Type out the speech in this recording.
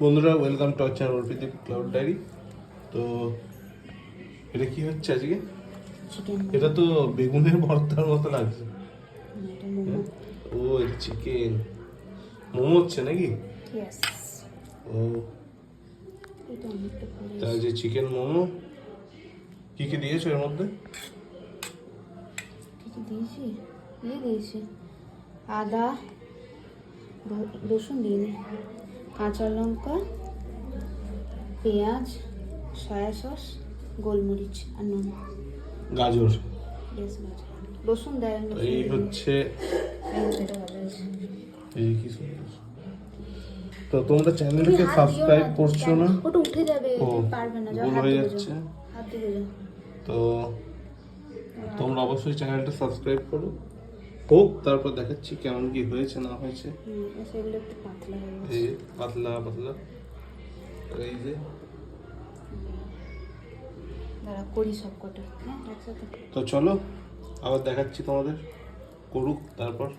বন্ধুরা welcome to our channel Arpideep cloud diary. তো এটা কি হচ্ছে আজকে? চিকেন। এটা তো বেগুনের ভর্তার মতো লাগছে। এটা মোমো। ও এটা চিকেন মোমো হচ্ছে নাকি? ইয়েস। ও এটা অনেকটা পরে। তাহলে যে চিকেন মোমো কি কি দিয়েছো এর মধ্যে? কি দিয়েছি? দিয়েছি আদা, রসুন দিইনি, কাঁচা লঙ্কা, পেঁয়াজ, সয়া সস, গোলমরিচ আর নুন। গাজর। বেশ রসুন দেয়। এই হচ্ছে এটা ভালো আছে। এই কি সুন্দর। তো তোমরা চ্যানেলকে সাবস্ক্রাইব করছো না? ওটা উঠে যাবে, ও, পারবে না। ভুল হয়ে যাচ্ছে। হাত দিয়ে যাও। তো তোমরা অবশ্যই চ্যানেলটা সাবস্ক্রাইব করো। হোক, তারপর দেখাচ্ছি কেমন কি হয়েছে না হয়েছে। সেগুলো একটু পাতলা হয়ে গেছে। এই পাতলা পাতলা এই যে। দাঁড়া করি সব কটা। হ্যাঁ একসাথে। তো চলো আবার দেখাচ্ছি তোমাদের, করুক তারপর।